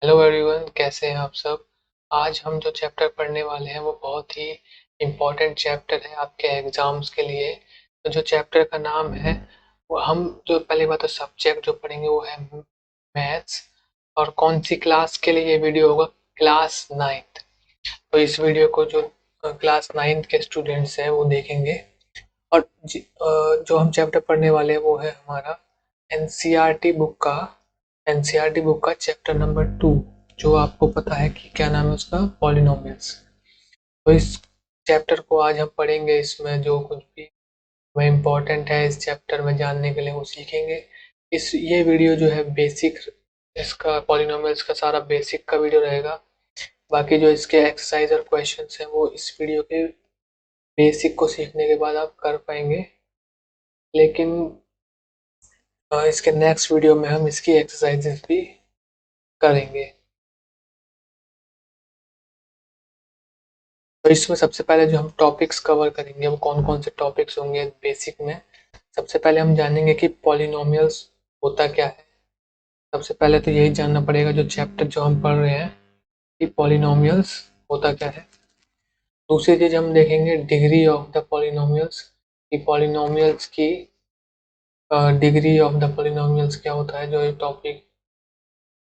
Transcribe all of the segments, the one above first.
Hello everyone, कैसे हैं आप सब। आज हम जो चैप्टर पढ़ने वाले हैं वो बहुत ही इम्पोर्टेंट चैप्टर है आपके एग्जाम्स के लिए। तो जो चैप्टर का नाम है वो हम जो पहली बात तो सब्जेक्ट जो पढ़ेंगे वो है मैथ्स। और कौन सी क्लास के लिए ये वीडियो होगा? Class ninth. तो इस वीडियो को जो क्लास नाइन्थ के स्टूडेंट्स हैं वो देखेंगे। और जो हम चैप्टर पढ़ने वाले हैं वो है हमारा एनसीईआरटी बुक का एनसीईआरटी बुक का चैप्टर नंबर 2। जो आपको पता है कि क्या नाम है उसका? पॉलिनोमियल्स। तो इस चैप्टर को आज हम पढ़ेंगे। इसमें जो कुछ भी वह इम्पोर्टेंट है इस चैप्टर में जानने के लिए वो सीखेंगे। इस ये वीडियो जो है बेसिक, इसका पॉलिनोमियल्स का सारा बेसिक का वीडियो रहेगा। बाकी जो इसके एक्सरसाइज और क्वेश्चंस हैं वो इस वीडियो के बेसिक को सीखने के बाद आप कर पाएंगे। लेकिन इसके नेक्स्ट वीडियो में हम इसकी एक्सरसाइजेस भी करेंगे। तो इसमें सबसे पहले जो हम टॉपिक्स कवर करेंगे वो कौन कौन से टॉपिक्स होंगे बेसिक में। सबसे पहले हम जानेंगे कि पॉलिनोमियल्स होता क्या है। सबसे पहले तो यही जानना पड़ेगा जो चैप्टर जो हम पढ़ रहे हैं कि पॉलिनोमियल्स होता क्या है। दूसरी चीज हम देखेंगे डिग्री ऑफ द पॉलिनोमियल्स, कि पॉलिनोमियल्स की डिग्री ऑफ द पॉलिनोमियल्स क्या होता है, जो ये टॉपिक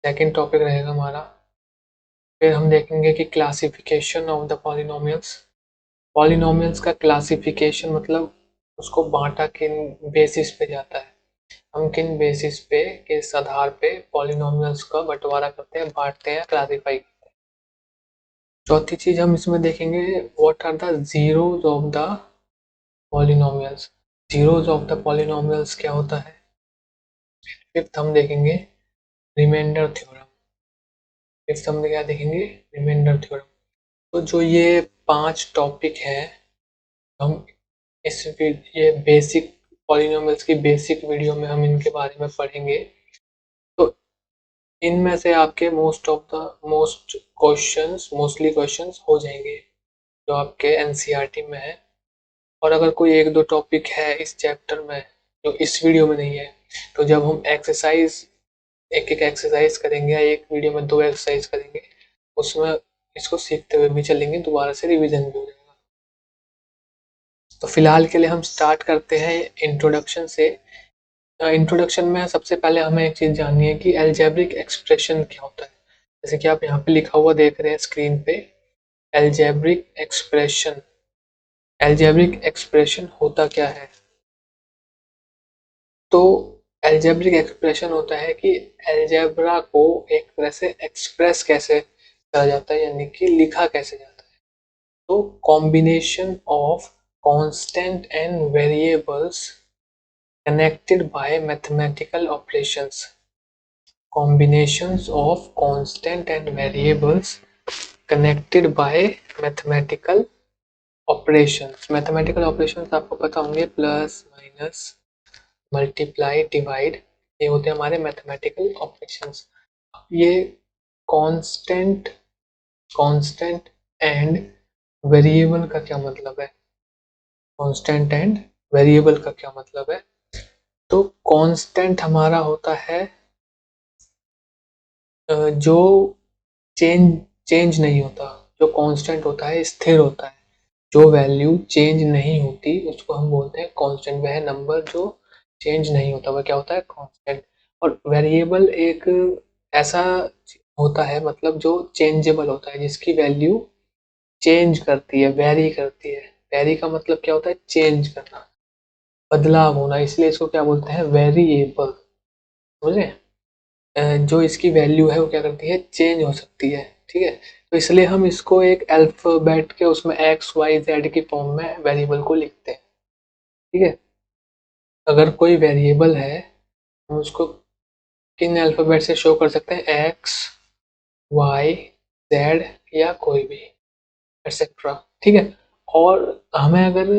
सेकंड टॉपिक रहेगा हमारा। फिर हम देखेंगे कि classification of the polynomials. Polynomials का क्लासिफिकेशन मतलब उसको बांटा किन बेसिस पे जाता है, हम किन बेसिस पे किस आधार पे पॉलिनोमियल्स का बंटवारा करते हैं, बांटते हैं, क्लासिफाई करते हैं। चौथी चीज हम इसमें देखेंगे what are the zeros of the polynomials. Zeros of the polynomials क्या होता है। फिफ्थ हम देखेंगे रिमाइंडर थ्योरम। फिफ्थ हम क्या देखेंगे? Remainder theorem. तो जो ये 5 टॉपिक है हम ये बेसिक पॉलिनोमियल्स की बेसिक वीडियो में हम इनके बारे में पढ़ेंगे। तो इनमें से आपके मोस्टली क्वेश्चंस हो जाएंगे जो आपके एनसीईआरटी में है। और अगर कोई एक दो टॉपिक है इस चैप्टर में जो इस वीडियो में नहीं है, तो जब हम एक एक एक्सरसाइज करेंगे या एक वीडियो में 2 एक्सरसाइज करेंगे उसमें इसको सीखते हुए भी चलेंगे, दोबारा से रिवीजन भी हो जाएगा। तो फिलहाल के लिए हम स्टार्ट करते हैं इंट्रोडक्शन से। इंट्रोडक्शन में सबसे पहले हमें एक चीज जाननी है कि एल्जेब्रिक एक्सप्रेशन क्या होता है। जैसे कि आप यहाँ पे लिखा हुआ देख रहे हैं स्क्रीन पे, एल्जेब्रिक एक्सप्रेशन। एल्जेब्रिक एक्सप्रेशन होता क्या है? तो एल्जेब्रिक एक्सप्रेशन होता है कि एल्जेब्रा को एक तरह से एक्सप्रेस कैसे करा जाता है, यानी कि लिखा कैसे जाता है। तो combination of constant and variables connected by mathematical operations. Combinations of constant and variables connected by mathematical operations. Mathematical operations आपको पता होंगे, प्लस माइनस मल्टीप्लाई डिवाइड, ये होते हैं हमारे मैथमेटिकल ऑपरेशंस। ये कांस्टेंट कांस्टेंट एंड वेरिएबल का क्या मतलब है? कांस्टेंट एंड वेरिएबल का क्या मतलब है? तो कांस्टेंट हमारा होता है जो चेंज चेंज नहीं होता। जो कांस्टेंट होता है स्थिर होता है। जो वैल्यू चेंज नहीं होती उसको हम बोलते हैं कांस्टेंट। वह नंबर जो चेंज नहीं होता वह क्या होता है? कांस्टेंट। और वेरिएबल एक ऐसा होता है मतलब जो चेंजेबल होता है, जिसकी वैल्यू चेंज करती है, वेरी करती है। वेरी का मतलब क्या होता है? चेंज करना, बदलाव होना, इसलिए इसको क्या बोलते हैं? वेरिएबल। समझे? जो इसकी वैल्यू है वो क्या करती है? चेंज हो सकती है। ठीक है, तो इसलिए हम इसको एक अल्फाबेट के उसमें एक्स वाई जेड की फॉर्म में वेरिएबल को लिखते हैं। ठीक है, अगर कोई वेरिएबल है हम उसको किन अल्फाबेट से शो कर सकते हैं? एक्स, वाई, जेड या कोई भी, एक्सेट्रा। ठीक है, और हमें अगर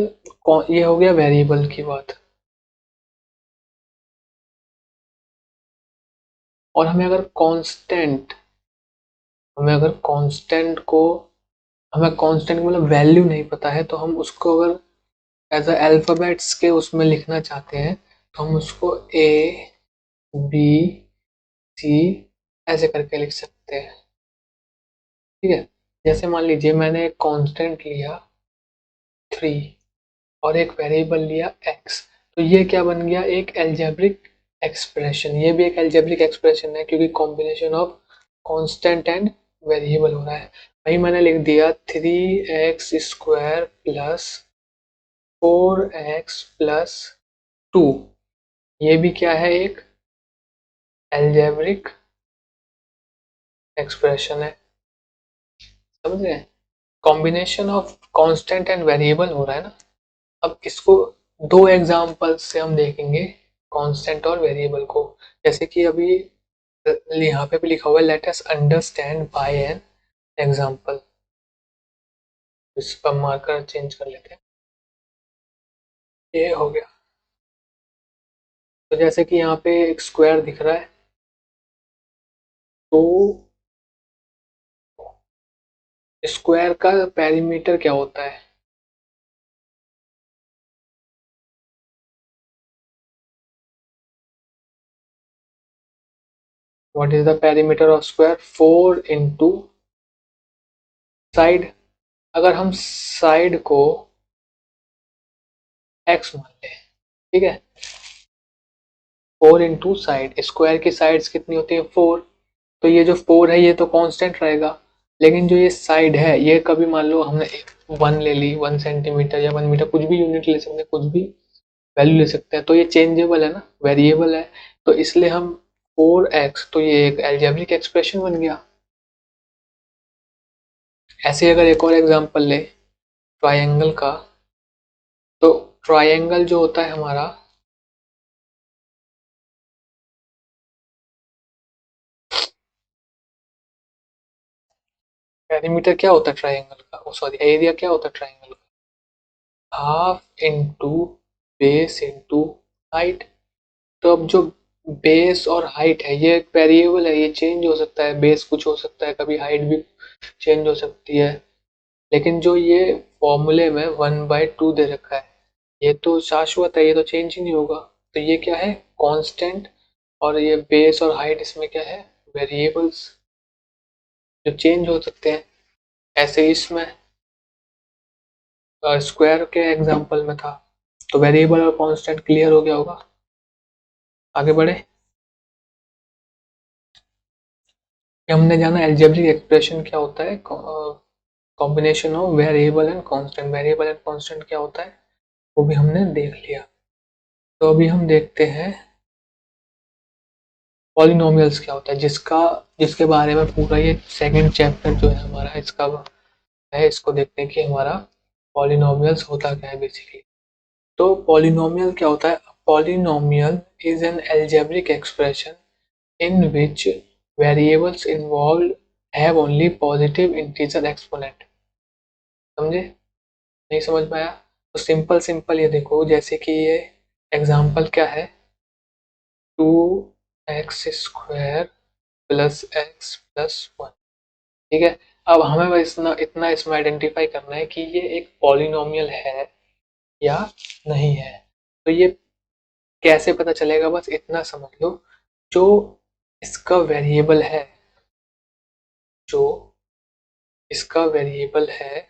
ये हो गया वेरिएबल की बात। और हमें कांस्टेंट मतलब वैल्यू नहीं पता है, तो हम उसको अगर एज अल्फाबेट्स के उसमें लिखना चाहते हैं तो हम उसको ए, बी, सी, ऐसे करके लिख सकते हैं। ठीक है, जैसे मान लीजिए मैंने एक कांस्टेंट लिया 3 और एक वेरिएबल लिया x, तो ये क्या बन गया, एक एल्जेब्रिक एक्सप्रेशन। ये भी एक एल्जेब्रिक एक्सप्रेशन है क्योंकि combination of constant and variable हो रहा है। वही मैंने लिख दिया 3x² प्लस 4x प्लस 2, ये भी क्या है, एक एल्जेब्रिक एक्सप्रेशन है। समझ रहे हैं, combination of constant and variable हो रहा है ना। अब इसको दो एग्जांपल से हम देखेंगे कांस्टेंट और वेरिएबल को। जैसे कि अभी यहाँ पे भी लिखा हुआ है, let us understand by an example. इस पर मार्कर चेंज कर लेते हैं, ये हो गया। तो जैसे कि यहाँ पे एक स्क्वायर दिख रहा है, तो स्क्वायर का पेरीमीटर क्या होता है, what is the perimeter of square, 4 into side. अगर हम साइड को x मान लें, ठीक है, 4 इंटू साइड, स्क्वायर की साइड्स कितनी होती है, 4। तो ये जो 4 है ये तो कांस्टेंट रहेगा, लेकिन जो ये साइड है ये कभी मान लो हमने 1 ले ली, 1 सेंटीमीटर या 1 मीटर, कुछ भी यूनिट ले सकते हैं, कुछ भी वैल्यू ले सकते हैं, तो ये चेंजेबल है ना, वेरिएबल है। तो इसलिए हम 4x, तो ये एक एल्जेब्रिक एक्सप्रेशन बन गया। ऐसे अगर एक और एग्जांपल ले ट्रायंगल का, तो ट्रायंगल जो होता है हमारा, पेरीमीटर क्या होता है ट्रायंगल का, ओ सॉरी, एरिया क्या होता है ट्रायंगल का, half into base into height. तो अब जो बेस और हाइट है ये एक वेरिएबल है, ये चेंज हो सकता है, बेस कुछ हो सकता है, कभी हाइट भी चेंज हो सकती है, लेकिन जो ये फॉर्मूले में 1/2 दे रखा है ये तो शाश्वत है, ये तो चेंज ही नहीं होगा। तो ये क्या है, कांस्टेंट, और ये बेस और हाइट इसमें क्या है, वेरिएबल्स जो चेंज हो सकते हैं। ऐसे ही इसमें स्क्वायर के एग्जांपल में था, तो वेरिएबल और कांस्टेंट क्लियर हो गया होगा। आगे बढ़े, ये हमने जाना एल्जेब्रिक एक्सप्रेशन क्या होता है, combination of variable and constant. Variable and constant क्या होता है वो भी हमने देख लिया। तो अभी हम देखते हैं पॉलिनोमियल्स क्या होता है, जिसके बारे में पूरा ये सेकंड चैप्टर जो है हमारा इसका है, इसको देखते हैं कि हमारा पॉलिनोमियल्स होता क्या है बेसिकली। तो पॉलिनोमियल क्या होता है, polynomial is an algebraic expression in which variables involved have only positive integer exponent। समझे, नहीं समझ में आया, तो सिंपल सिंपल ये देखो, जैसे कि ये एग्जांपल क्या है, 2x² प्लस x प्लस 1। ठीक है, अब हमें बस इतना इतना इसमें आइडेंटिफाई करना है कि ये एक पॉलिनोमियल है या नहीं है। तो ये कैसे पता चलेगा, बस इतना समझ लो, जो इसका वेरिएबल है, जो इसका वेरिएबल है,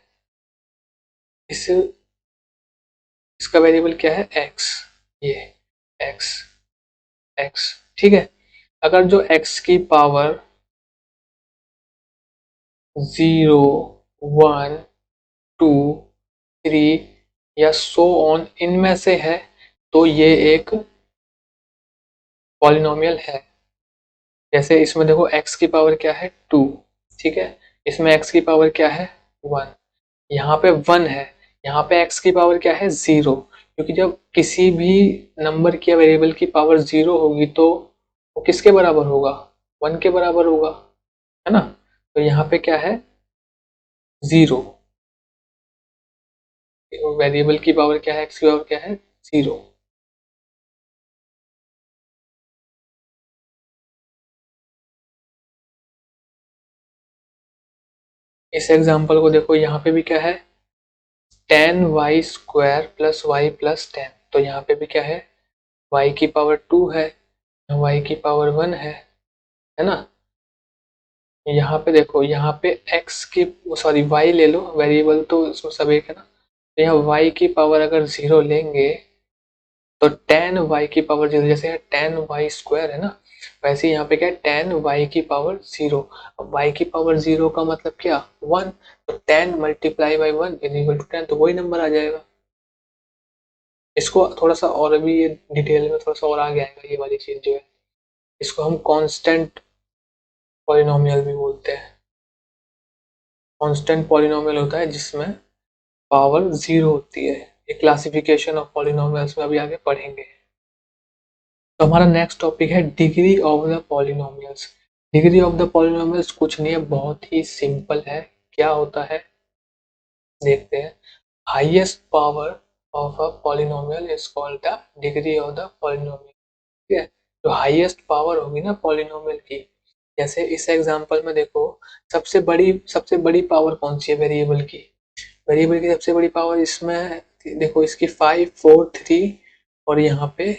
इस इसका वेरिएबल क्या है, x, ये x, x, ठीक है। अगर जो x की पावर 0, 1, 2, 3 या सो ऑन इनमें से है, तो ये एक पॉलिनोमियल है। जैसे इसमें देखो x की पावर क्या है, 2, ठीक है, इसमें x की पावर क्या है, 1, यहाँ पे 1 है, यहाँ पे x की पावर क्या है, 0, क्योंकि जब किसी भी नंबर की या वेरिएबल की पावर 0 होगी तो वो किसके बराबर होगा, 1 के बराबर होगा, है ना। तो यहाँ पे क्या है, 0, वेरिएबल की पावर क्या है, x की पावर क्या है, 0। इस एग्जाम्पल को देखो, यहाँ पे भी क्या है, 10y² प्लस y प्लस 10, तो यहाँ पे भी क्या है, y की पावर 2 है, y की पावर 1 है ना। यहाँ पे देखो, यहाँ पे x की सॉरी y ले लो, वेरिएबल तो इसमें सब एक है ना, तो यहाँ y की पावर अगर 0 लेंगे तो tan y की पावर 0, जैसे यहाँ tan y स्क्वायर है ना, वैसे यहाँ पे क्या है tan y की पावर 0। अब y की पावर 0 का मतलब क्या 1, तो tan multiply by 1 is equal to 10, तो वही नंबर आ जाएगा। इसको थोड़ा सा और भी ये डिटेल में थोड़ा सा और आगे आएगा, ये वाली चीज जो है इसको हम कांस्टेंट पॉलिनोमियल भी बोलते हैं। कांस्टेंट पॉलिनोमियल होता है जिसमें पावर 0 होती है। ये क्लासिफिकेशन ऑफ पॉलिनोमियल्स में अभी आगे पढ़ेंगे। तो हमारा नेक्स्ट टॉपिक है degree of the polynomials. Degree of the polynomials कुछ नहीं है, बहुत ही सिंपल है। क्या होता है देखते हैं। Highest power of a polynomial is called the degree of the polynomial. ठीक है, जो हाईएस्ट पावर होगी ना पॉलिनोमियल की, जैसे इस एग्जांपल में देखो, सबसे बड़ी पावर कौन सी है वेरिएबल की। वेरिएबल की सबसे बड़ी पावर इसमें देखो, इसकी 5 4 3 और यहाँ पे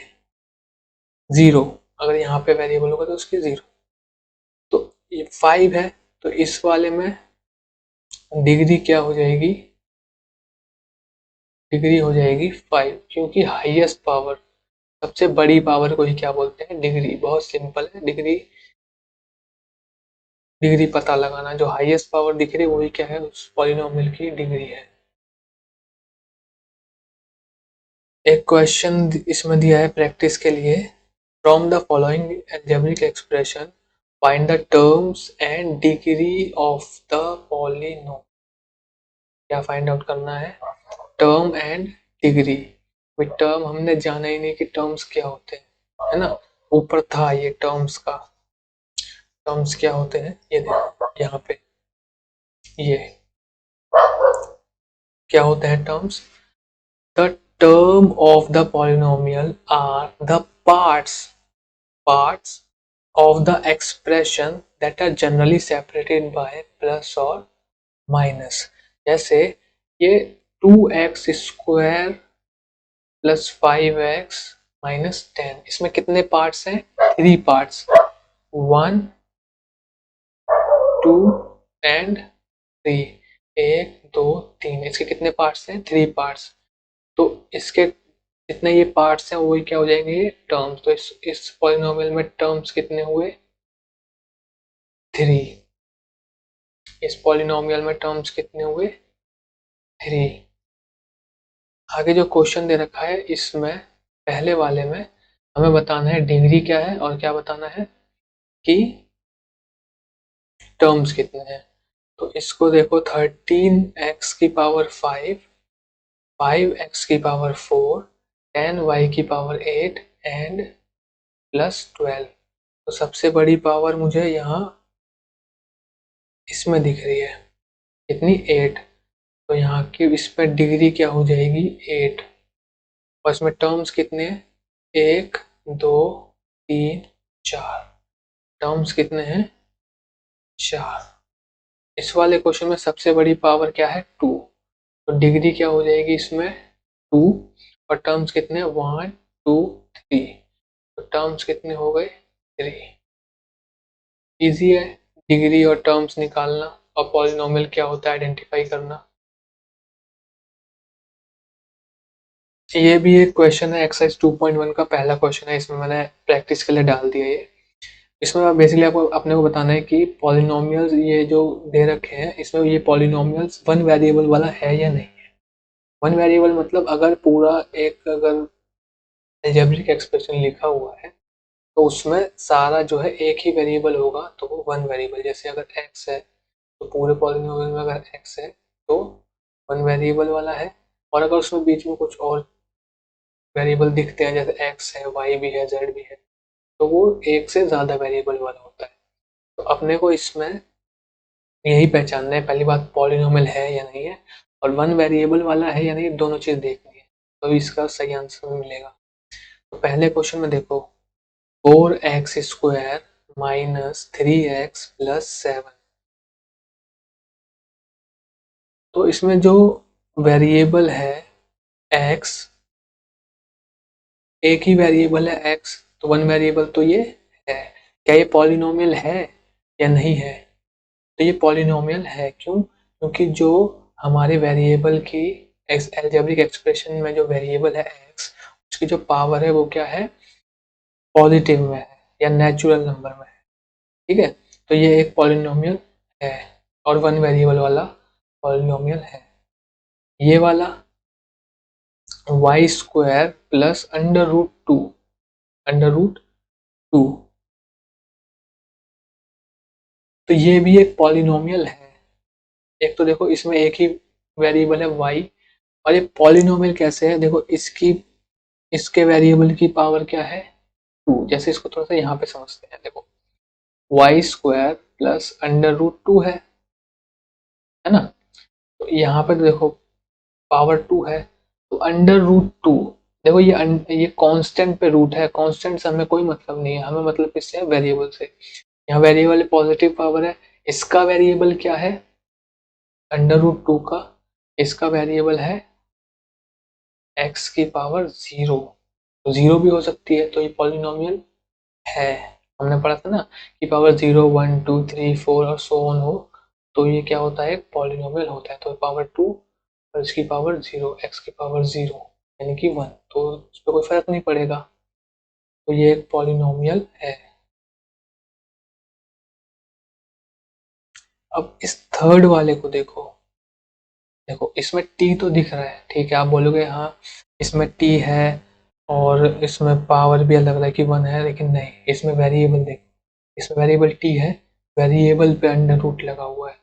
0। अगर यहाँ पे वेरिएबल होगा तो उसकी 0, तो ये 5 है, तो इस वाले में डिग्री क्या हो जाएगी, डिग्री हो जाएगी 5, क्योंकि हाईएस्ट पावर, सबसे बड़ी पावर को ही क्या बोलते हैं, डिग्री। बहुत सिंपल है, डिग्री डिग्री पता लगाना, जो हाईएस्ट पावर दिख रही है वही क्या है, उस पॉलिनोमियल की डिग्री है। एक क्वेश्चन इसमें दिया है प्रैक्टिस के लिए, from the following algebraic expression find the terms and degree of the polynomial. क्या फाइंड आउट करना है, term and degree. With term हमने जाना ही नहीं कि टर्म्स क्या होते हैं, है ना, ऊपर था ये टर्म्स का। टर्म्स क्या होते हैं ये देखो यहाँ पे, ये क्या होते हैं terms. The term of the polynomial are the parts of the expression that are generally separated by plus और minus। जैसे ये 2x square plus 5x minus 10, इसमें कितने पार्ट्स हैं, 3 पार्ट्स, 1 2 एंड 3। 1 2 3, इसके कितने पार्ट्स हैं, 3 पार्ट्स। तो इसके जितने ये पार्ट्स हैं वही क्या हो जाएंगे, ये टर्म्स। तो इस पॉलिनोमियल में टर्म्स कितने हुए, 3। इस पॉलिनोमियल में टर्म्स कितने हुए, 3। आगे जो क्वेश्चन दे रखा है इसमें पहले वाले में हमें बताना है डिग्री क्या है और क्या बताना है कि टर्म्स कितने हैं। तो इसको देखो, 13x की पावर 5, 5x की पावर 4, 10y की पावर 8 एंड प्लस 12। तो सबसे बड़ी पावर मुझे यहाँ इसमें दिख रही है, कितनी, 8। तो यहाँ की इसमें डिग्री क्या हो जाएगी, 8। और इसमें टर्म्स कितने हैं, 1 2 3 4। टर्म्स कितने हैं, 4। इस वाले क्वेश्चन में सबसे बड़ी पावर क्या है, 2। तो डिग्री क्या हो जाएगी इसमें, 2। और टर्म्स कितने, 1 2 3। तो टर्म्स कितने हो गए, 3। इजी है डिग्री और टर्म्स निकालना, और पॉलिनोमियल क्या होता है आइडेंटिफाई करना। ये भी एक क्वेश्चन है, एक्सरसाइज 2.1 का पहला क्वेश्चन है, इसमें मैंने प्रैक्टिस के लिए डाल दिया ये। इसमें बेसिकली आपको अपने को बताना है कि पॉलिनोमियल्स ये जो दे रखे हैं इसमें ये पॉलिनोमियल्स वन वेरिएबल वाला है या नहीं है। वन वेरिएबल मतलब अगर पूरा एक अगर अलजेब्रिक एक्सप्रेशन लिखा हुआ है तो उसमें सारा जो है एक ही वेरिएबल होगा तो वो वन वेरिएबल। जैसे अगर x है तो पूरे पॉलिनोमियल में अगर x है तो वन वेरिएबल वाला है, और अगर उसमें बीच में कुछ और वेरिएबल दिखते हैं जैसे x है, y भी है, z भी है, तो वो एक से ज़्यादा वेरिएबल वाला होता है। तो अपने को इसमें यही पहचानना है, पहली बात पॉलिनोमियल है या नहीं है, और वन वेरिएबल वाला है या नहीं, दोनों चीज़ देखनी है, तो इसका सही आंसर मिलेगा। तो पहले क्वेश्चन में देखो, 4x square minus 3x plus 7। तो इसमें जो वेरिएबल है x, एक ही वेरिएबल है x, तो वन वेरिएबल तो ये है। क्या ये पॉलिनोमियल है या नहीं है, तो ये पॉलिनोमियल है। क्यों? क्योंकि जो हमारे वेरिएबल की एल्जेब्रिक एक्सप्रेशन में जो वेरिएबल है एक्स, उसकी जो पावर है वो क्या है, पॉजिटिव में है या नेचुरल नंबर में है। ठीक है, तो ये एक पॉलिनोमियल है और वन वेरिएबल वाला पॉलिनोमियल है। ये वाला y square plus under root two, तो ये भी एक पॉलिनोमियल है। एक तो देखो इसमें एक ही वेरिएबल है y, और ये पॉलिनोमियल कैसे है, देखो इसकी इसके वेरिएबल की पावर क्या है 2। जैसे इसको थोड़ा सा यहाँ पे समझते हैं, देखो y square plus under root 2 है ना। तो यहाँ पे तो देखो पावर 2 है, तो अंडर रूट 2, देखो ये कांस्टेंट पे रूट है, कांस्टेंट से हमें कोई मतलब नहीं है, हमें मतलब किससे, वेरिएबल से। यहाँ वेरिएबल पॉजिटिव पावर है, इसका वेरिएबल क्या है अंडर रूट 2 का, इसका वेरिएबल है x की पावर 0, तो 0 भी हो सकती है, तो ये पॉलिनोमियल है। हमने पढ़ा था ना कि पावर 0 1 2 3 4 और सो ऑन हो, तो ये क्या होता है, पॉलिनोमियल होता है। तो पावर 2 और इसकी पावर 0, x की पावर 0 यानी कि 1, तो उस पर कोई फर्क नहीं पड़ेगा, तो ये एक पॉलिनोमियल है। अब इस थर्ड वाले को देखो, देखो इसमें t तो दिख रहा है, ठीक है, आप बोलोगे हाँ इसमें t है और इसमें पावर भी अलग अलग की 1 है, लेकिन नहीं, इसमें वेरिएबल देखो, इसमें वेरिएबल t है, वेरिएबल पे अंडर रूट लगा हुआ है,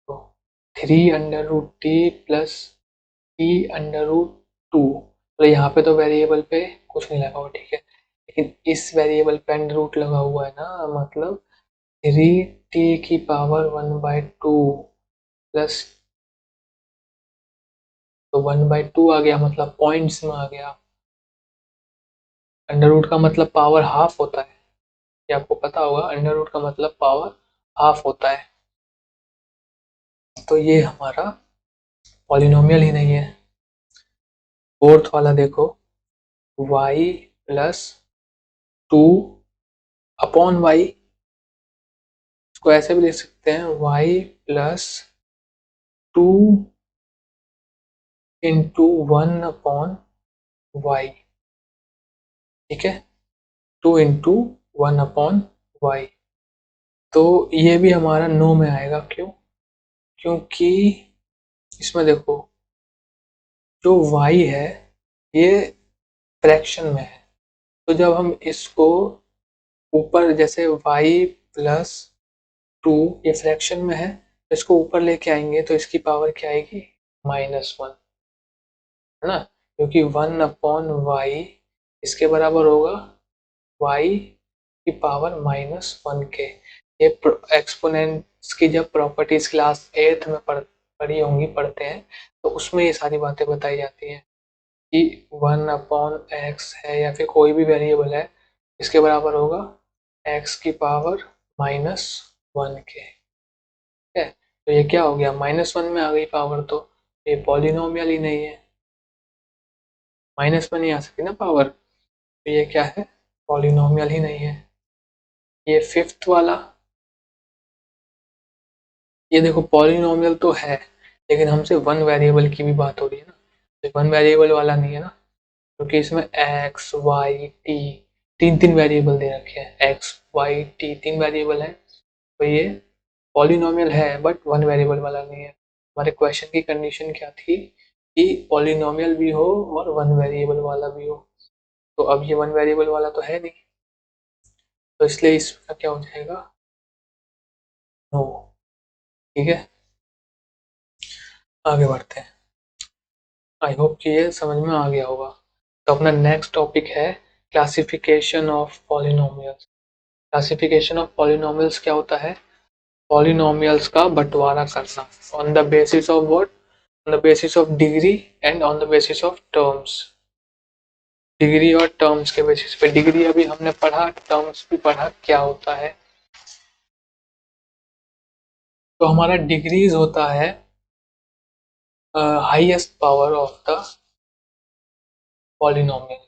तो 3 under root t plus t under root 2, तो यहाँ पे तो वेरिएबल पे कुछ नहीं लगा हुआ, ठीक है, लेकिन इस वेरिएबल पे अंडर रूट लगा हुआ है ना, मतलब 3t की पावर 1/2 प्लस, तो 1/2 आ गया, मतलब पॉइंट्स में आ गया। अंडर रूट का मतलब पावर हाफ होता है, ये आपको पता होगा, अंडर रूट का मतलब पावर हाफ होता है, तो ये हमारा पॉलिनोमियल ही नहीं है। फोर्थ वाला देखो, y प्लस 2/y, इसको ऐसे भी लिख सकते हैं, y प्लस 2 इंटू 1/y, ठीक है, 2 इंटू 1/y, तो ये भी हमारा नो में आएगा। क्यों? क्योंकि इसमें देखो जो y है ये फ्रैक्शन में है, तो जब हम इसको ऊपर, जैसे y प्लस 2 ये फ्रैक्शन में है, तो इसको ऊपर लेके आएंगे तो इसकी पावर क्या आएगी, -1, है ना, क्योंकि 1/y इसके बराबर होगा y की पावर -1 के। ये एक्सपोनेंट्स की जब प्रॉपर्टीज क्लास 8th में पढ़ी होंगी, पढ़ते हैं, तो उसमें ये सारी बातें बताई जाती हैं कि 1/x है या फिर कोई भी वेरिएबल है, इसके बराबर होगा x की पावर -1 के, ठीक है, तो ये क्या हो गया, -1 में आ गई पावर, तो ये पॉलिनोमियल ही नहीं है, माइनस में नहीं आ सकती ना पावर, तो ये क्या है, पॉलिनोमियल ही नहीं है। ये फिफ्थ वाला, ये देखो पॉलिनोमियल तो है, लेकिन हमसे वन वेरिएबल की भी बात हो रही है ना, तो वन वेरिएबल वाला नहीं है ना, क्योंकि इसमें एक्स वाई टी तीन तीन वेरिएबल दे रखे हैं, एक्स वाई टी तीन वेरिएबल है, तो ये पॉलिनोमियल है बट वन वेरिएबल वाला नहीं है। हमारे क्वेश्चन की कंडीशन क्या थी कि पॉलिनोमियल भी हो और वन वेरिएबल वाला भी हो, तो अब ये वन वेरिएबल वाला तो है नहीं, तो इसलिए इसका क्या हो जाएगा, नो, ठीक है, आगे बढ़ते हैं। आई होप कि ये समझ में आ गया होगा। तो अपना नेक्स्ट टॉपिक है classification of polynomials. Classification of polynomials क्या होता है, पॉलिनोमियल्स का बंटवारा करना, on the basis of what, on the basis of degree and on the basis of terms. Degree और टर्म्स के बेसिस पे, डिग्री अभी हमने पढ़ा, टर्म्स भी पढ़ा क्या होता है। तो हमारा डिग्रीज होता है highest power of the polynomial,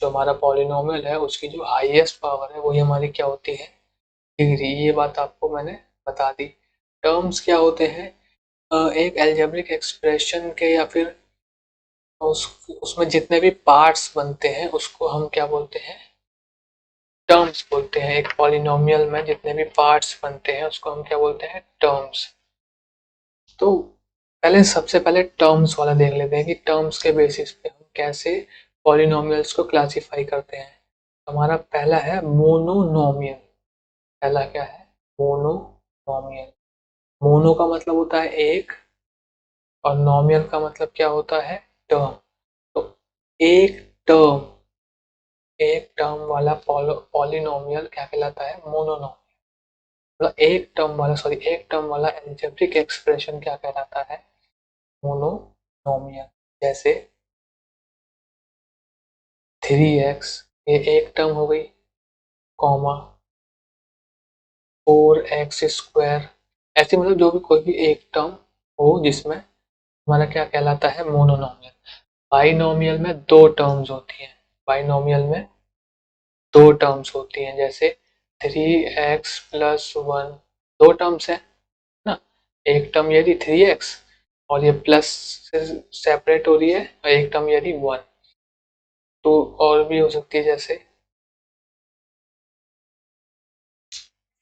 जो हमारा पॉलिनोमियल है उसकी जो हाईएस्ट पावर है वही हमारी क्या होती है, डिग्री। ये बात आपको मैंने बता दी। टर्म्स क्या होते हैं? एक एल्जेब्रिक एक्सप्रेशन के या फिर उसमें जितने भी पार्ट्स बनते हैं उसको हम क्या बोलते हैं? टर्म्स बोलते हैं। एक पॉलिनोमियल में जितने भी पार्ट्स बनते हैं उसको हम क्या बोलते हैं? टर्म्स। तो सबसे पहले टर्म्स वाला देख लेते हैं कि टर्म्स के बेसिस पे हम कैसे पॉलिनोमियल्स को क्लासिफाई करते हैं। हमारा पहला है मोनोनोमियल। पहला क्या है? मोनोनोमियल। मोनो का मतलब होता है एक, और नोमियल का मतलब क्या होता है? टर्म। तो एक टर्म एक टर्म वाला पॉलिनोमियल क्या कहलाता है? मोनोनोमियल। मतलब एक टर्म वाला एल्जेब्रिक एक्सप्रेशन क्या कहलाता है? मोनोनोमियल। जैसे 3x, ये एक टर्म हो गई, कॉमा 4x², ऐसे मतलब जो भी कोई भी एक टर्म हो जिसमें हमारा क्या कहलाता है? मोनोनोमियल। बाइनोमियल में दो टर्म्स होती हैं। बाइनोमियल में दो टर्म्स होती हैं, जैसे 3x+1, दो टर्म्स है ना। एक टर्म यदि 3x और ये प्लस से सेपरेट हो रही है, और एक टर्म यदि 1, तो और भी हो सकती है, जैसे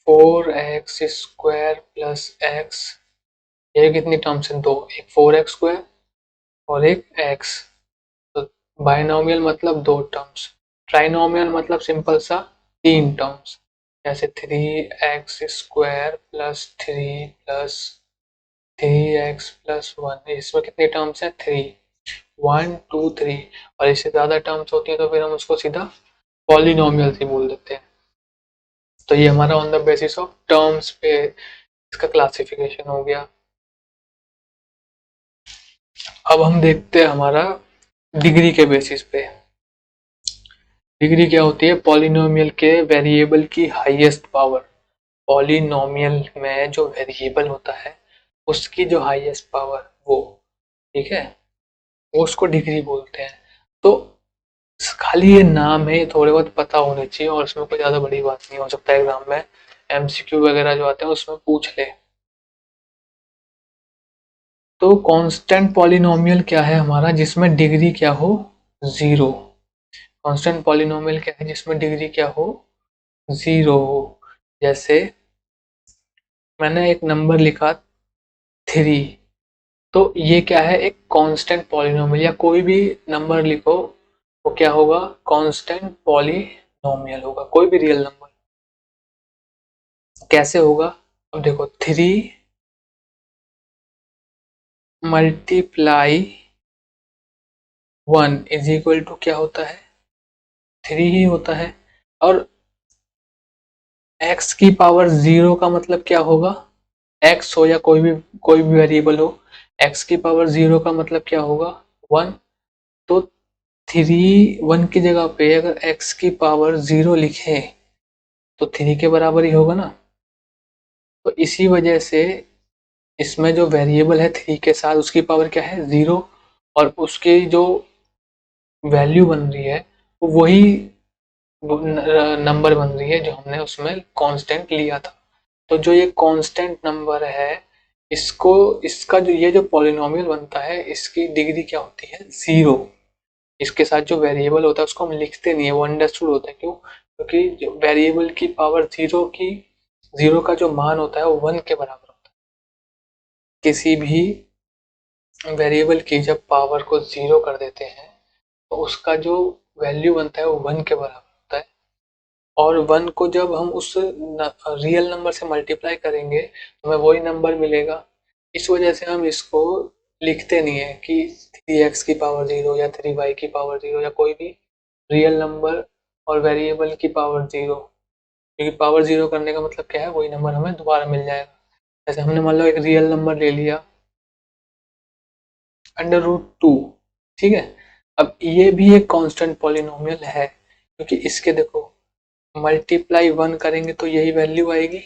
4x² + ये कितनी टर्म्स हैं? दो, एक 4x² और एक x। तो बाइनोमियल मतलब दो टर्म्स। ट्राइनोमियल मतलब सिंपल सा तीन टर्म्स, जैसे 3x² + 3 इसमें कितनी टर्म्स हैं? 3, 1 2 3। और इससे ज्यादा टर्म्स होती है तो फिर हम उसको सीधा पॉलिनोमियल से बोल देते हैं। तो ये हमारा on the basis of terms पे इसका क्लासिफिकेशन हो गया। अब हम देखते हैं हमारा डिग्री के बेसिस पे। डिग्री क्या होती है? पॉलिनोमियल के वेरिएबल की हाईएस्ट पावर। पॉलिनोमियल में जो वेरिएबल होता है उसकी जो हाईएस्ट पावर, वो, ठीक है, वो उसको डिग्री बोलते हैं। तो खाली ये नाम है, थोड़े बहुत पता होने चाहिए, और इसमें कोई ज्यादा बड़ी बात नहीं। हो सकता है एग्जाम में एमसीक्यू वगैरह जो आते हैं उसमें पूछ ले। तो कांस्टेंट पॉलिनोमियल क्या है हमारा? जिसमें डिग्री क्या हो? जीरो। कांस्टेंट पॉलिनोमियल क्या है? जिसमें डिग्री क्या हो? जीरो हो। जैसे मैंने एक नंबर लिखा 3, तो ये क्या है? एक कांस्टेंट पॉलिनोमियल। या कोई भी नंबर लिखो, वो क्या होगा? कांस्टेंट पॉलिनोमियल होगा। कोई भी रियल नंबर। कैसे होगा? अब देखो, 3 × 1 = क्या होता है? 3 ही होता है। और x की पावर 0 का मतलब क्या होगा? x हो या कोई भी वेरिएबल हो, x की पावर 0 का मतलब क्या होगा? 1। तो 1 की जगह पे अगर x की पावर 0 लिखे तो 3 के बराबर ही होगा ना। तो इसी वजह से इसमें जो वेरिएबल है 3 के साथ, उसकी पावर क्या है? 0। और उसकी जो वैल्यू बन रही है वो वही नंबर बन रही है जो हमने उसमें कांस्टेंट लिया था। तो जो ये कांस्टेंट नंबर है, इसको इसका जो ये जो पॉलिनोमियल बनता है, इसकी डिग्री क्या होती है? जीरो। इसके साथ जो वेरिएबल होता है उसको हम लिखते नहीं है, वो अंडरस्टूड होता है। क्यों? क्योंकि जो वेरिएबल की पावर जीरो का जो मान होता है वो 1 के बराबर होता है। किसी भी वेरिएबल की जब पावर को 0 कर देते हैं तो उसका जो वैल्यू बनता है वो 1 के बराबर होता है। और 1 को जब हम उस रियल नंबर से मल्टीप्लाई करेंगे तो हमें वही नंबर मिलेगा। इस वजह से हम इसको लिखते नहीं है कि 3x की पावर 0 या 3y की पावर 0 या कोई भी रियल नंबर और वेरिएबल की पावर 0। क्योंकि पावर 0 करने का मतलब क्या है? वही नंबर हमें दोबारा मिल जाएगा। जैसे हमने मान लो एक रियल नंबर ले लिया √2, ठीक है। अब ये भी एक कांस्टेंट पॉलिनोमियल है, क्योंकि इसके देखो मल्टीप्लाई 1 करेंगे तो यही वैल्यू आएगी।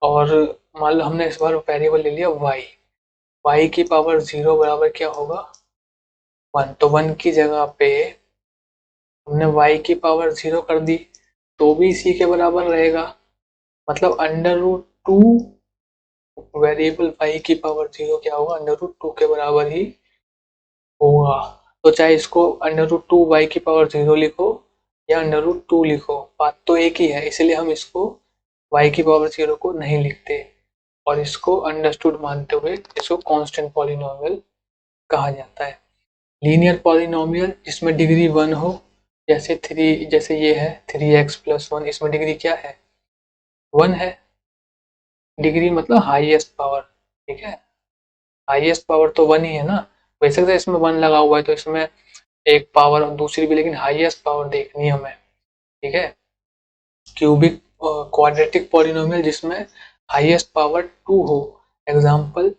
और मान लो हमने इस बार वेरिएबल ले लिया y की पावर 0 बराबर क्या होगा? 1। तो 1 की जगह पे हमने y की पावर 0 कर दी तो भी इसी के बराबर रहेगा। मतलब √2 वेरिएबल y की पावर 0 क्या होगा, √2 के बराबर ही होगा। तो चाहे इसको √2 y की पावर 0 लिखो या √2 लिखो, बात तो एक ही है, इसलिए हम इसको y की पावर 0 को नहीं लिखते और इसको अंडरस्टूड मानते हुए इसको कांस्टेंट पॉलिनोमियल कहा जाता है। लीनियर पॉलिनोमियल जिसमें डिग्री 1 हो, जैसे ये है 3x+1, इसमें डिग्री क्या है, 1 है। डिग्री मतलब हाईएस्ट पावर, ठीक है, हाईएस्ट पावर तो 1 ही है ना। वैसे तो इसमें 1 लगा हुआ है तो इसमें एक पावर और दूसरी भी, लेकिन हाईएस्ट पावर देखनी है हमें, ठीक है। क्यूबिक क्वाड्रेटिक पॉलिनोमियल जिसमें हाईएस्ट पावर 2 हो, example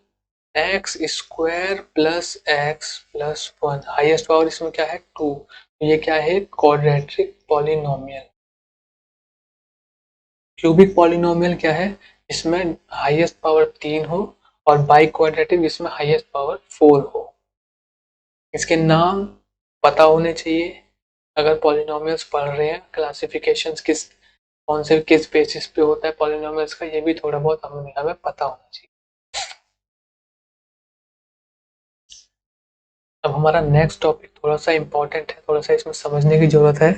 x² + x+1, highest power इसमें क्या है 2, तो ये क्या है, क्वाड्रेटिक पॉलिनोमियल। क्यूबिक पॉलिनोमियल क्या है, इसमें हाईएस्ट पावर 3 हो और बाई क्वाड्रेटिक जिसमें हाईएस्ट पावर 4 हो। इसके नाम पता होने चाहिए अगर पॉलिनोमियल्स पढ़ रहे हैं, क्लासिफिकेशंस कौन से किस बेसिस पे होता है पॉलिनोमियल्स का, ये भी थोड़ा बहुत हमें पता होना चाहिए। अब हमारा नेक्स्ट टॉपिक थोड़ा सा इम्पोर्टेंट है, थोड़ा सा इसमें समझने की जरूरत है।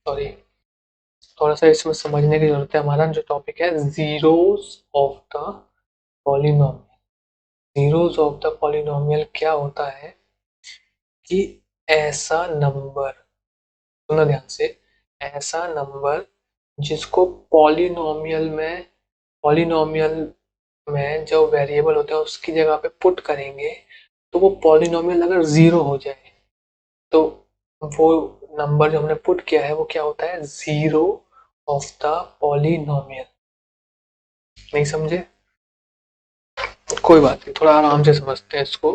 सॉरी, थोड़ा सा इसमें समझने की जरूरत है। हमारा जो टॉपिक है zeros of the polynomial. Zeros of the polynomial क्या होता है कि ऐसा नंबर, सुनो ध्यान से, ऐसा नंबर जिसको पॉलिनोमियल में जो वेरिएबल होता है उसकी जगह पे पुट करेंगे तो वो पॉलिनोमियल अगर जीरो हो जाए तो वो नंबर जो हमने पुट किया है वो क्या होता है, जीरो ऑफ द पॉलिनोमियल। नहीं समझे, कोई बात नहीं, थोड़ा आराम से समझते हैं इसको।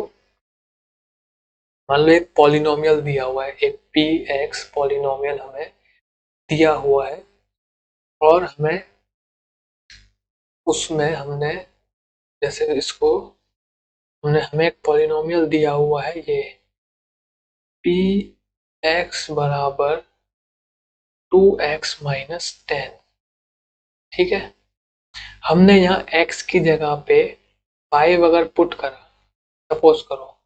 मान लो एक पॉलिनोमियल दिया हुआ है, एक पी एक्स पॉलिनोमियल हमें दिया हुआ है और हमने जैसे इसको हमें एक पॉलिनोमियल दिया हुआ है, ये पी एक्स बराबर 2x-10, ठीक है। हमने यहाँ x की जगह पे 5 अगर पुट करा, सपोज करो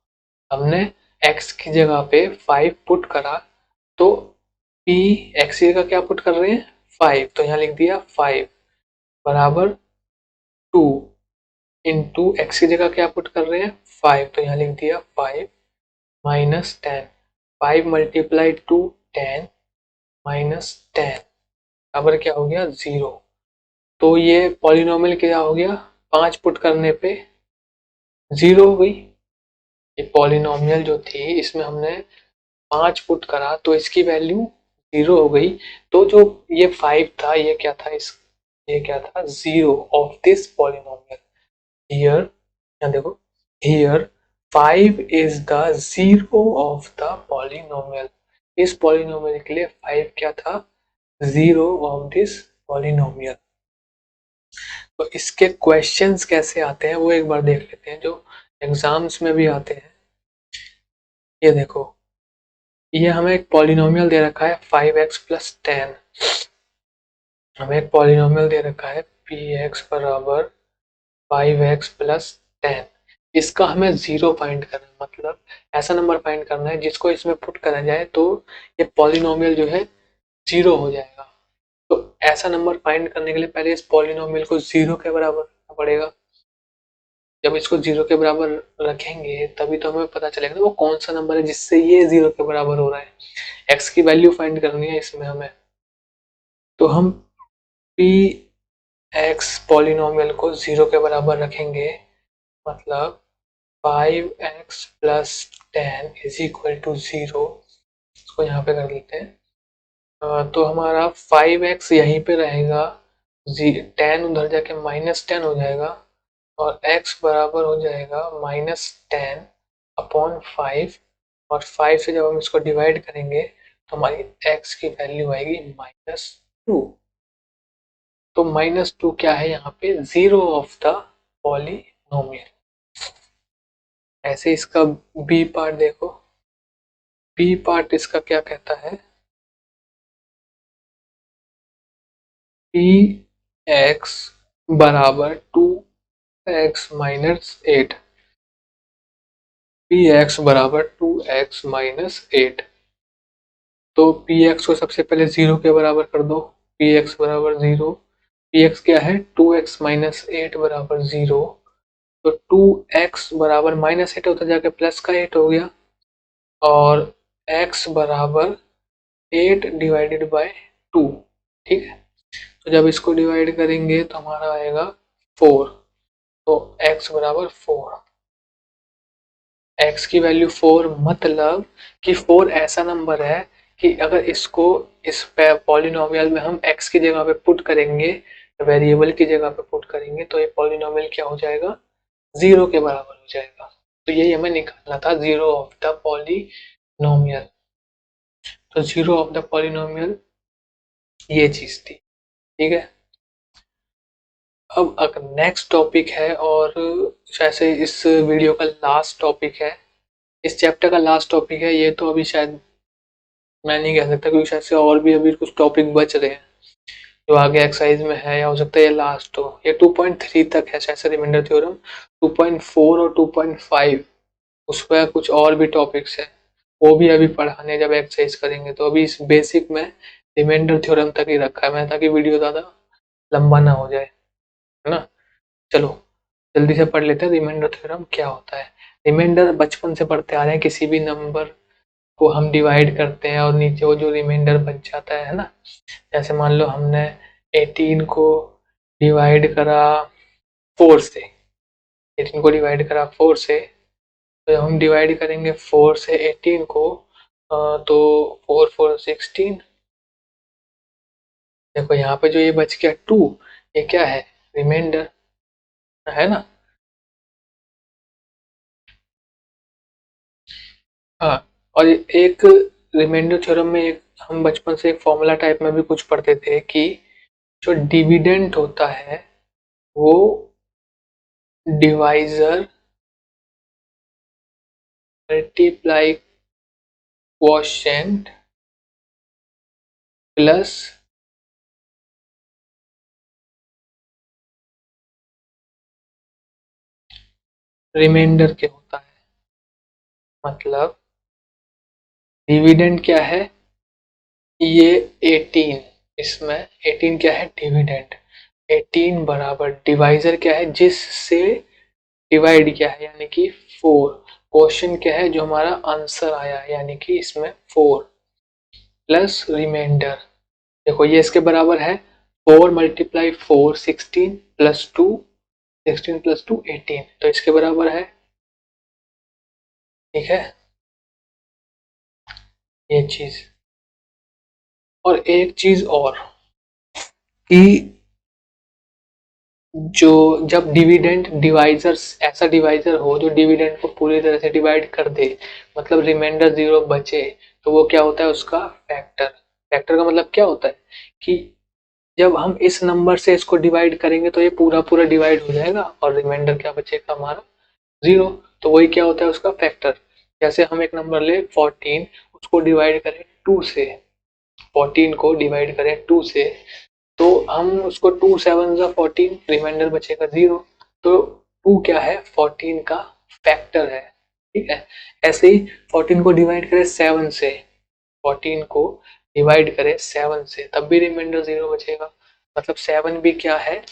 हमने x की जगह पे 5 पुट करा, तो p x की जगह क्या पुट कर रहे हैं 5, तो यहाँ लिख दिया 5 बराबर 2 इंटू एक्स की जगह क्या पुट कर रहे हैं 5, तो यहाँ लिख दिया 5 -10, 5 × 2 10 -10 बराबर क्या हो गया 0। तो ये पॉलिनोमियल क्या हो गया, 5 पुट करने पे 0 हो गई। ये पॉलिनोमियल जो थी इसमें हमने 5 पुट करा तो इसकी वैल्यू 0 हो गई। तो जो ये 5 था ये क्या था, ये क्या था, 0 ऑफ दिस पॉलिनोमियल। हियर, यहाँ देखो, here 5 is the 0 of the polynomial. इस पॉलिनोमियल के लिए 5 क्या था, 0 ऑफ दिस पॉलिनोमियल। तो इसके क्वेश्चंस कैसे आते हैं वो एक बार देख लेते हैं, जो एग्जाम्स में भी आते हैं। ये देखो, ये हमें एक पॉलिनोमियल दे रखा है 5x+10, हमें एक पॉलिनोमियल दे रखा है px बराबर 5x+10। इसका हमें जीरो फाइंड करना है, मतलब ऐसा नंबर फाइंड करना है जिसको इसमें पुट करा जाए तो ये पॉलिनोमियल जो है जीरो हो जाएगा। तो ऐसा नंबर फाइंड करने के लिए पहले इस पॉलिनोमियल को जीरो के बराबर रखना पड़ेगा। जब इसको जीरो के बराबर रखेंगे तभी तो हमें पता चलेगा ना वो कौन सा नंबर है जिससे ये जीरो के बराबर हो रहा है। एक्स की वैल्यू फाइंड करनी है इसमें हमें, तो हम पी एक्स पॉलिनोमियल को जीरो के बराबर रखेंगे, मतलब 5x+10 इज इक्वल टू 0। इसको यहाँ पे कर लेते हैं। तो हमारा 5x यहीं पे रहेगा, 10 उधर जाके -10 हो जाएगा और x बराबर हो जाएगा -10/5, और 5 से जब हम इसको डिवाइड करेंगे तो हमारी x की वैल्यू आएगी -2। तो -2 क्या है यहाँ पे, 0 ऑफ द पॉलिनोमियल। ऐसे इसका बी पार्ट देखो, बी पार्ट इसका क्या कहता है, पी एक्स बराबर 2x-8, पी एक्स बराबर 2x-8। तो पी एक्स को सबसे पहले 0 के बराबर कर दो, पी एक्स बराबर 0। पी एक्स क्या है, 2x-8 बराबर 0। तो 2x बराबर -8 होता जाके प्लस का 8 हो गया, और x बराबर 8 डिवाइडेड बाय 2। ठीक है, तो जब इसको डिवाइड करेंगे तो हमारा आएगा 4। तो x बराबर 4, x की वैल्यू 4, मतलब कि 4 ऐसा नंबर है कि अगर इसको इस पॉलिनोमियल में हम x की जगह पे पुट करेंगे, वेरिएबल की जगह पे पुट करेंगे, तो ये पॉलिनोमियल क्या हो जाएगा, 0 के बराबर हो जाएगा। तो यही हमें निकालना था, जीरो ऑफ द पॉलिनोमियल। तो जीरो ऑफ द पॉलिनोमियल ये चीज थी। ठीक है, अब नेक्स्ट टॉपिक है, और जैसे इस वीडियो का लास्ट टॉपिक है, इस चैप्टर का लास्ट टॉपिक है ये। तो अभी शायद मैं नहीं कह सकता, क्योंकि शायद से और भी अभी कुछ टॉपिक बच रहे हैं जो आगे एक्सरसाइज में है, या हो सकता है ये लास्ट हो। ये 2.3 तक है शायद से रिमाइंडर थ्योरम। 2.4 और 2.5 उस पर कुछ और भी टॉपिक्स है, वो भी अभी पढ़ाने जब एक्सरसाइज करेंगे। तो अभी इस बेसिक में रिमाइंडर थ्योरम तक ही रखा है मैंने, ताकि वीडियो ज़्यादा लंबा ना हो जाए, है ना। चलो जल्दी से पढ़ लेते हैं रिमाइंडर थ्योरम क्या होता है। रिमाइंडर बचपन से पढ़ते आ रहे हैं, किसी भी नंबर को हम डिवाइड करते हैं और नीचे वो जो रिमाइंडर बच जाता है ना। जैसे मान लो हमने 18 को डिवाइड करा 4 से, 18 को डिवाइड करा 4 से, तो जब हम डिवाइड करेंगे 4 से 18 को, तो 4 4 16। देखो यहाँ पे जो ये बच गया 2, ये क्या है, रिमाइंडर, है ना। हाँ, और एक रिमाइंडर थ्योरम में एक हम बचपन से एक फॉर्मूला टाइप में भी कुछ पढ़ते थे कि जो डिविडेंड होता है वो divisor multiply quotient plus remainder के होता है। मतलब डिविडेंड क्या है, ये 18, इसमें 18 क्या है, डिविडेंड। 18 बराबर डिवाइजर क्या है, जिससे डिवाइड किया है, यानी कि 4। क्वेश्चन क्या है, जो हमारा आंसर आया, यानी कि इसमें 4 प्लस रिमाइंडर। देखो ये इसके बराबर है, 4 मल्टीप्लाई 4 16 प्लस 2, 16 प्लस 2 18, तो इसके बराबर है। ठीक है, ये चीज। और एक चीज और कि जो जब डिविडेंड डिवाइजर, ऐसा डिवाइजर हो जो डिविडेंड को पूरी तरह से डिवाइड कर दे, मतलब रिमाइंडर 0 बचे, तो वो क्या होता है, उसका फैक्टर। फैक्टर का मतलब क्या होता है कि जब हम इस नंबर से इसको डिवाइड करेंगे तो ये पूरा पूरा डिवाइड हो जाएगा, और रिमाइंडर क्या बचेगा हमारा, 0। तो वही क्या होता है, उसका फैक्टर। जैसे हम एक नंबर ले 14, उसको डिवाइड करें 2 से, 14 को डिवाइड करें 2 से, तो हम उसको 2 7 जा 14, रिमाइंडर बचेगा 0। तो 2 क्या है, 14 का फैक्टर है। ठीक है, ऐसे ही 14 को डिवाइड करें 7 से, 14 को डिवाइड करें 7 से, तब भी रिमाइंडर 0 बचेगा। मतलब 7 भी क्या है,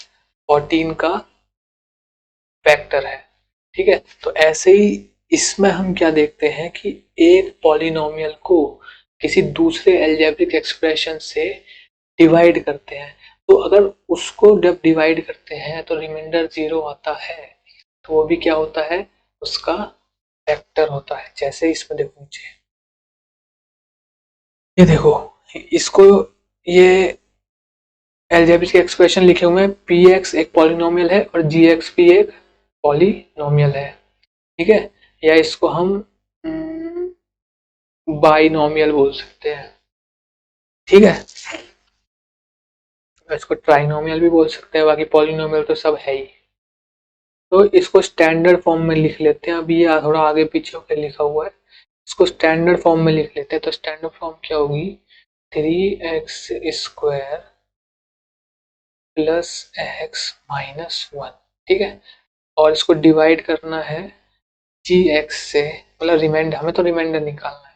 14 का फैक्टर है। ठीक है, तो ऐसे ही इसमें हम क्या देखते हैं कि एक पॉलिनोमियल को किसी दूसरे एल्जेब्रिक एक्सप्रेशन से डिवाइड करते हैं, तो अगर उसको जब डिवाइड करते हैं तो रिमाइंडर 0 आता है, तो वो भी क्या होता है, उसका फैक्टर होता है। जैसे इसमें देखो नीचे, ये देखो, इसको, ये एल्जेब्रिक एक्सप्रेशन लिखे हुए हैं, पी एक्स एक पॉलिनोमियल है और जी एक्स भी एक पॉलिनोमियल है। ठीक है, या इसको हम बाइनोमियल बोल सकते हैं। ठीक है, इसको ट्राइनोमियल भी बोल सकते हैं, बाकी पॉलिनोमियल तो सब है ही। तो इसको स्टैंडर्ड फॉर्म में लिख लेते हैं। अभी ये थोड़ा आगे पीछे होकर लिखा हुआ है, इसको स्टैंडर्ड फॉर्म में लिख लेते हैं। तो स्टैंडर्ड फॉर्म क्या होगी, 3x square plus x minus one, ठीक है। और इसको डिवाइड करना है जी एक्स से, मतलब रिमाइंडर, हमें तो रिमाइंडर निकालना है,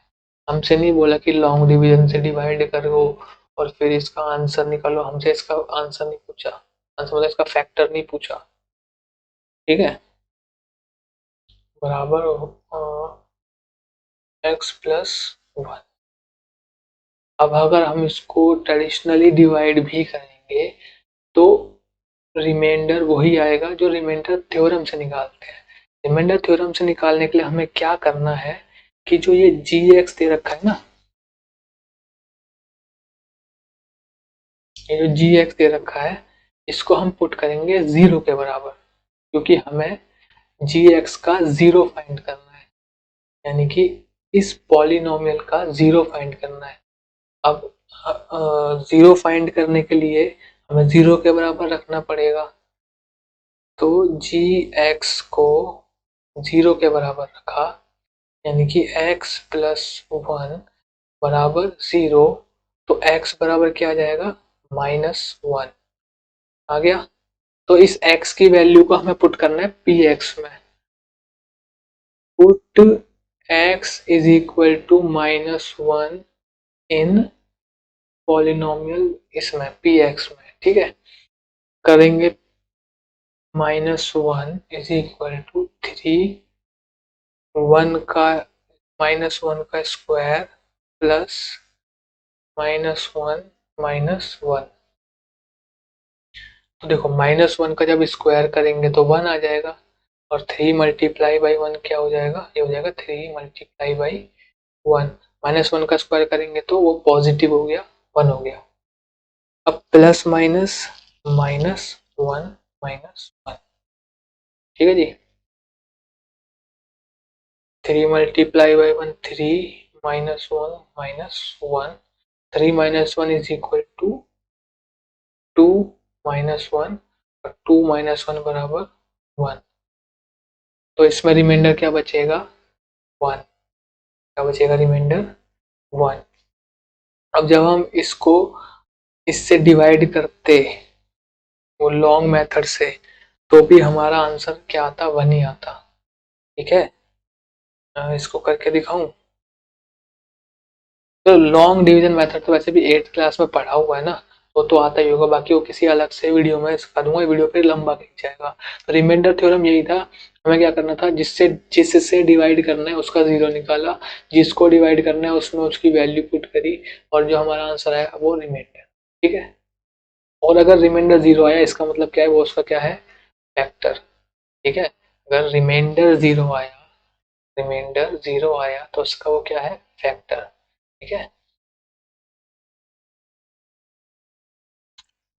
हमसे नहीं बोला कि लॉन्ग डिवीजन से डिवाइड करो और फिर इसका आंसर निकालो, हमसे इसका आंसर नहीं पूछा, आंसर मतलब इसका फैक्टर नहीं पूछा, ठीक है। बराबर एक्स प्लस वन। अब अगर हम इसको ट्रेडिशनली डिवाइड भी करेंगे तो रिमाइंडर वही आएगा जो रिमाइंडर थ्योरम से निकालते हैं। रिमाइंडर थ्योरम से निकालने के लिए हमें क्या करना है कि जो ये जी एक्स दे रखा है ना, ये जो जी एक्स दे रखा है, इसको हम पुट करेंगे जीरो के बराबर, क्योंकि हमें जी एक्स का जीरो फाइंड करना है, यानी कि इस पॉलिनोमियल का जीरो फाइंड करना है। अब जीरो फाइंड करने के लिए हमें जीरो के बराबर रखना पड़ेगा, तो जी एक्स को जीरो के बराबर रखा, यानी कि x प्लस वन बराबर जीरो, तो x बराबर क्या आ जाएगा, माइनस वन आ गया। तो इस x की वैल्यू को हमें पुट करना है पी एक्स में, put x is equal to minus one in polynomial इसमें पी एक्स में, ठीक है। करेंगे minus one is equal to three, one का माइनस वन का स्क्वायर प्लस माइनस वन। तो देखो माइनस वन का जब स्क्वायर करेंगे तो वन आ जाएगा, और थ्री मल्टीप्लाई बाई वन क्या हो जाएगा, ये हो जाएगा three multiply by one. Minus one का स्क्वायर करेंगे तो वो पॉजिटिव हो गया, वन हो गया। अब plus minus minus one minus one, ठीक है जी। Three multiply by one three, minus one, three minus one is equal to two minus one, और टू माइनस वन बराबर वन। तो इसमें रिमाइंडर क्या बचेगा, वन, क्या बचेगा रिमाइंडर, वन। अब जब हम इसको इससे डिवाइड करते वो लॉन्ग मेथड से, तो भी हमारा आंसर क्या आता, वन ही आता, ठीक है। इसको करके दिखाऊं, तो लॉन्ग डिवीजन मेथड तो वैसे भी एट्थ क्लास में पढ़ा हुआ है ना, तो आता ही होगा, बाकी वो किसी अलग से वीडियो में सिखा दूंगा, वीडियो फिर लंबा खींच जाएगा। तो रिमाइंडर थ्योरम यही था, हमें क्या करना था, जिससे डिवाइड करना है उसका जीरो निकाला, जिसको डिवाइड करना है उसमें उसकी वैल्यू पुट करी, और जो हमारा आंसर आया वो रिमाइंडर, ठीक है। और अगर रिमाइंडर जीरो आया इसका मतलब क्या है, वो उसका क्या है, फैक्टर, ठीक है। अगर रिमाइंडर जीरो आया, रिमाइंडर जीरो आया तो उसका वो क्या है, फैक्टर, ठीक है।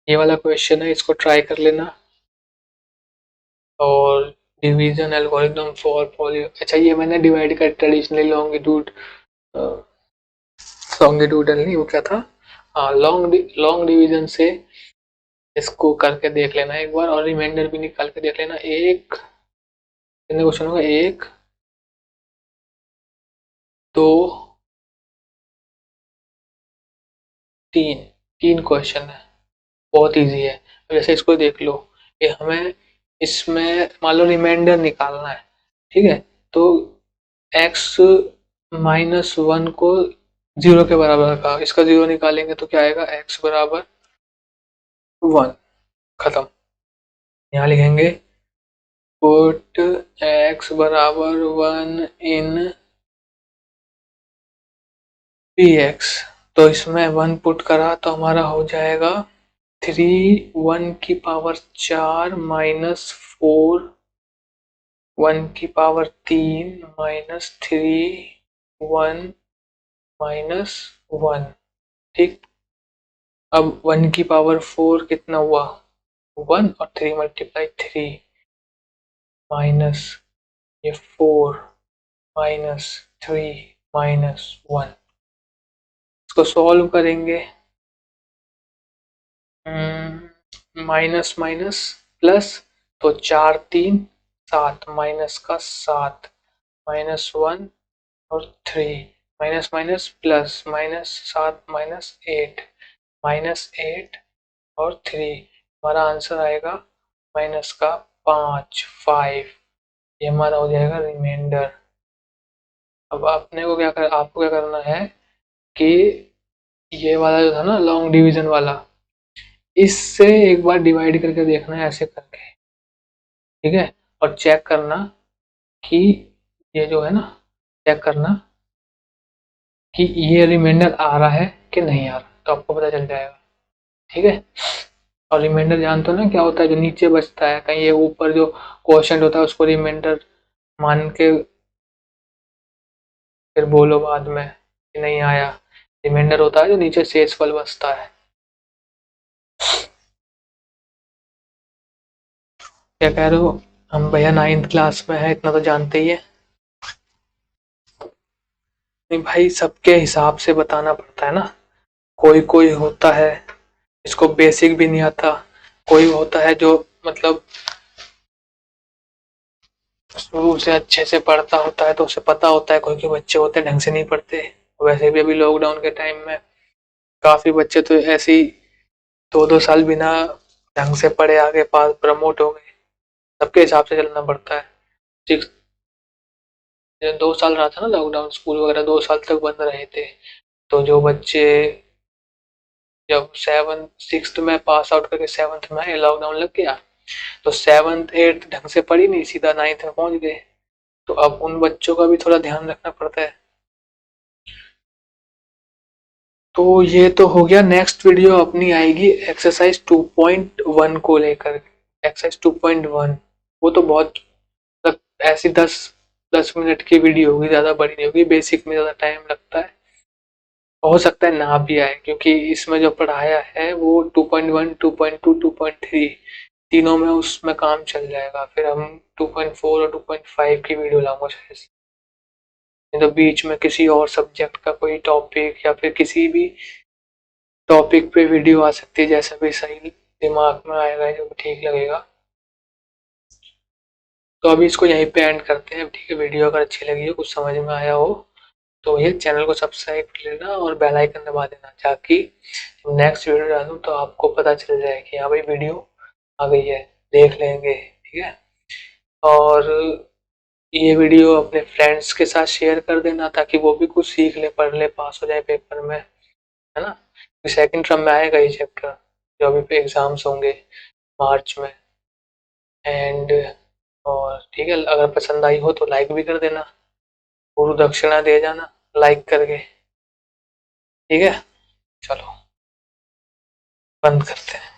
ये वाला क्वेश्चन है, इसको ट्राई कर लेना। और डिवीजन एल्गोरिथम फॉर पॉली, अच्छा ये मैंने डिवाइड कर ट्रेडिशनली लॉन्गिट्यूड, लॉन्गिट्यूडल नहीं, वो क्या था, हाँ लॉन्ग डिवीजन से इसको करके देख लेना एक बार, और रिमाइंडर भी निकाल के देख लेना। एक कितने क्वेश्चन होगा, एक दो तीन, तीन क्वेश्चन है, बहुत इजी है। जैसे इसको देख लो, ये हमें इसमें मान लो रिमाइंडर निकालना है, ठीक है। तो x माइनस वन को जीरो के बराबर रखा, इसका जीरो निकालेंगे तो क्या आएगा, x बराबर वन, खत्म। यहाँ लिखेंगे पुट x बराबर वन इन पी एक्स, तो इसमें वन पुट करा तो हमारा हो जाएगा थ्री, वन की पावर चार माइनस फोर, वन की पावर तीन minus three, one minus one, ठीक। अब वन की पावर फोर कितना हुआ, वन, और थ्री मल्टीप्लाई थ्री, माइनस ये four minus three minus one. इसको सॉल्व करेंगे, माइनस माइनस प्लस, तो चार तीन सात, माइनस का सात, माइनस वन और three, minus minus plus, minus सात माइनस एट, माइनस एट और थ्री, हमारा आंसर आएगा माइनस का 5। ये हमारा हो जाएगा रिमाइंडर। अब आपको क्या करना है कि ये वाला जो था ना लॉन्ग डिवीजन वाला, इससे एक बार डिवाइड करके देखना है ऐसे करके, ठीक है। और चेक करना कि ये जो है ना, चेक करना कि ये रिमाइंडर आ रहा है कि नहीं आ रहा, तो आपको पता चल जाएगा, ठीक है। और रिमाइंडर जानते हो ना क्या होता है, जो नीचे बचता है कहीं, ये ऊपर जो क्वोशंट होता है उसको रिमाइंडर मान के फिर बोलो बाद में कि नहीं आया। रिमाइंडर होता है जो नीचे शेषफल बचता है। क्या कह रहे हो? हम भैया 9th क्लास में है, इतना तो जानते ही है। नहीं भाई, सबके हिसाब से बताना पड़ता है ना। कोई कोई होता है इसको बेसिक भी नहीं आता, कोई होता है जो मतलब शुरू से अच्छे से पढ़ता होता है तो उसे पता होता है, कोई कोई बच्चे होते हैं ढंग से नहीं पढ़ते। वैसे भी अभी लॉकडाउन के टाइम में काफी बच्चे तो ऐसे ही 2-2 साल बिना ढंग से पढ़े आगे पास प्रमोट हो गए। सबके हिसाब से चलना पड़ता है। 2 साल रहा था ना लॉकडाउन, स्कूल वगैरह 2 साल तक बंद रहे थे। तो जो बच्चे जब 7th 6th में पास आउट करके 7th में लॉकडाउन लग गया, तो 7th 8th ढंग से पढ़ी नहीं, सीधा 9th में पहुंच गए। तो अब उन बच्चों का भी थोड़ा ध्यान रखना पड़ता है। तो ये तो हो गया। नेक्स्ट वीडियो अपनी आएगी एक्सरसाइज 2.1 को लेकर। एक्सरसाइज 2.1 वो तो बहुत मतलब ऐसी 10 10 मिनट की वीडियो होगी, ज्यादा बड़ी नहीं होगी। बेसिक में ज्यादा टाइम लगता है, हो सकता है ना भी आए, क्योंकि इसमें जो पढ़ाया है वो 2.1 2.2 2.3 तीनों में उसमें काम चल जाएगा। फिर हम 2.4 और 2.5 की वीडियो लाऊंगा शायद से। नहीं तो बीच में किसी और सब्जेक्ट का कोई टॉपिक या फिर किसी भी टॉपिक पे वीडियो आ सकती है, जैसा भी सही दिमाग में आएगा, जो भी ठीक लगेगा। तो अभी इसको यहीं पे एंड करते हैं, ठीक है। वीडियो अगर अच्छी लगी हो, कुछ समझ में आया हो, तो ये चैनल को सब्सक्राइब कर लेना और बेल आइकन दबा देना, ताकि नेक्स्ट वीडियो डालूं तो आपको पता चल जाए कि हाँ भाई वीडियो आ गई है, देख लेंगे, ठीक है। और ये वीडियो अपने फ्रेंड्स के साथ शेयर कर देना, ताकि वो भी कुछ सीख ले, पढ़ ले, पास हो जाए पेपर में, है ना। सेकंड टर्म में आएगा ये चैप्टर, जो अभी पे एग्जाम्स होंगे मार्च में। एंड और ठीक है, अगर पसंद आई हो तो लाइक भी कर देना, गुरु दक्षिणा दे जाना लाइक करके, ठीक है। चलो बंद करते हैं।